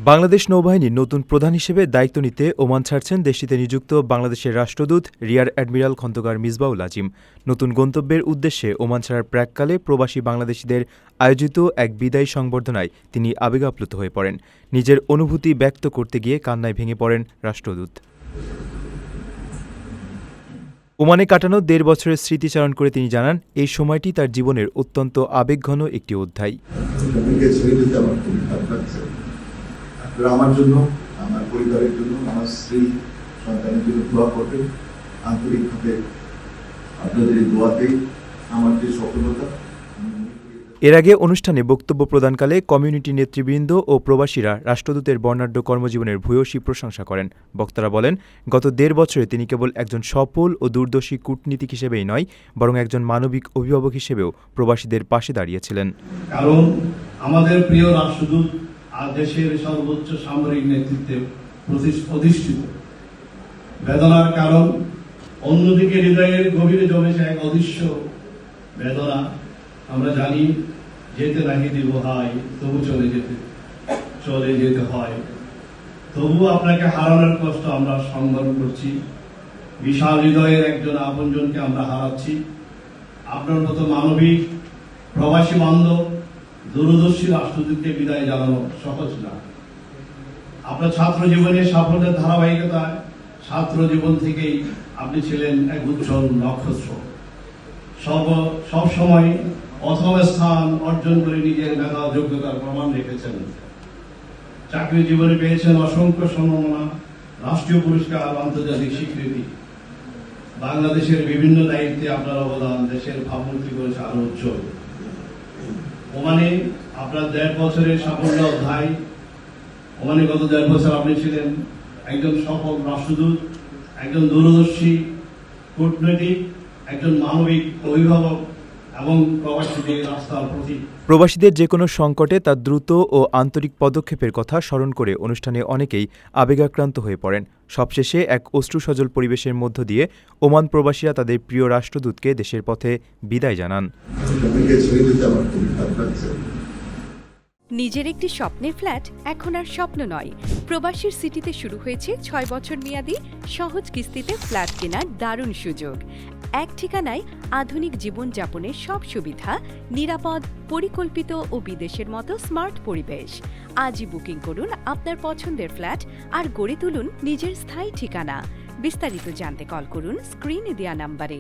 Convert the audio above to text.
বাংলাদেশ নৌবাহিনীর নতুন প্রধান হিসেবে দায়িত্ব নিতে ওমান ছাড়ছেন দেশটিতে নিযুক্ত বাংলাদেশের রাষ্ট্রদূত রিয়ার অ্যাডমিরাল খন্দকার মিসবাউল আজিম। নতুন গন্তব্যের উদ্দেশ্যে ওমান ছাড়ার প্রাক্কালে প্রবাসী বাংলাদেশিদের আয়োজিত এক বিদায়ী সংবর্ধনায় তিনি আবেগাপ্লুত হয়ে পড়েন। নিজের অনুভূতি ব্যক্ত করতে গিয়ে কান্নায় ভেঙে পড়েন রাষ্ট্রদূত। ওমানে কাটানো ১.৫ বছরের স্মৃতিচারণ করে তিনি জানান, এই সময়টি তার জীবনের অত্যন্ত আবেগঘন একটি অধ্যায়। আমার জন্য, আমার পরিবারের জন্য, আমার স্ত্রী সন্তানের জন্য দোয়া করবেন। আন্তরিকভাবে আপনাদের দোয়াতেই আমার যে সফলতা। এর আগে অনুষ্ঠানে বক্তব্য প্রদানকালে কমিউনিটি নেতৃবৃন্দ ও প্রবাসীরা রাষ্ট্রদূতের বর্ণাঢ্য কর্মজীবনের ভূয়সী প্রশংসা করেন। বক্তারা বলেন, গত ১.৫ বছরে তিনি কেবল একজন সফল ও দূরদর্শী কূটনীতিক হিসেবেই নয়, বরং একজন মানবিক অভিভাবক হিসেবেও প্রবাসীদের পাশে দাঁড়িয়েছিলেন। কারণ আমাদের প্রিয় রাষ্ট্রদূত আর দেশের সর্বোচ্চ সামরিক নেতৃত্বে প্রতিষ্ঠিত। বেদনার কারণ, অন্যদিকে হৃদয়ের গভীরে জমেছে এক অদৃশ্য বেদনা। আমরা জানি যেতে নাহি দিব হাই, তবু চলে যেতে হয়। তবু আপনাকে হারানোর কষ্ট আমরা সংবরণ করছি। বিশাল হৃদয়ের একজন আপনজনকে আমরা হারাচ্ছি। আপনার মতো মানবিক প্রবাসী বান্ধব দূরদর্শী রাষ্ট্রদূতকে বিদায় জানানো সহজ না। আপনার ছাত্র জীবনের সাফল্যের ধারাবাহিকতায় ছাত্র জীবন থেকেই আপনি ছিলেন এক উজ্জ্বল নক্ষত্র। সব সময় প্রথম স্থান অর্জন করে নিজের মেধা যোগ্যতার প্রমাণ রেখেছেন। চাকরি জীবনে পেয়েছেন অসংখ্য সম্মাননা, রাষ্ট্রীয় পুরস্কার, আন্তর্জাতিক স্বীকৃতি। বাংলাদেশের বিভিন্ন দায়িত্বে আপনার অবদান দেশের ভাবমূর্তি করেছে আরো উজ্জ্বল। ওমানে আপনার ১.৫ বছরের সাফল্য অধ্যায়। ওমানে গত ১.৫ বছর আপনি ছিলেন একজন সফল রাষ্ট্রদূত, একজন দূরদর্শী কূটনৈতিক, একজন মানবিক অভিভাবক এবং প্রবাসীদের রাস্তার প্রতীক। প্রবাসীদের যে কোনো সংকটে তার দ্রুত ও আন্তরিক পদক্ষেপের কথা স্মরণ করে অনুষ্ঠানে অনেকেই আবেগাক্রান্ত হয়ে পড়েন। সবশেষে এক অশ্রুসজল পরিবেশের মধ্য দিয়ে ওমান প্রবাসীরা তাদের প্রিয় রাষ্ট্রদূতকে দেশের পথে বিদায় জানান। নিজের একটি স্বপ্নের ফ্ল্যাট এখন আর স্বপ্ন নয়। প্রবাসীর সিটিতে শুরু হয়েছে ৬ বছর মেয়াদী সহজ কিস্তিতে ফ্ল্যাট কেনার দারুণ সুযোগ। এক ঠিকানায় আধুনিক জীবনযাপনের সব সুবিধা, নিরাপদ, পরিকল্পিত ও বিদেশের মতো স্মার্ট পরিবেশ। আজই বুকিং করুন আপনার পছন্দের ফ্ল্যাট আর গড়ে তুলুন নিজের স্থায়ী ঠিকানা। বিস্তারিত জানতে কল করুন স্ক্রিনে দেয়া নাম্বারে।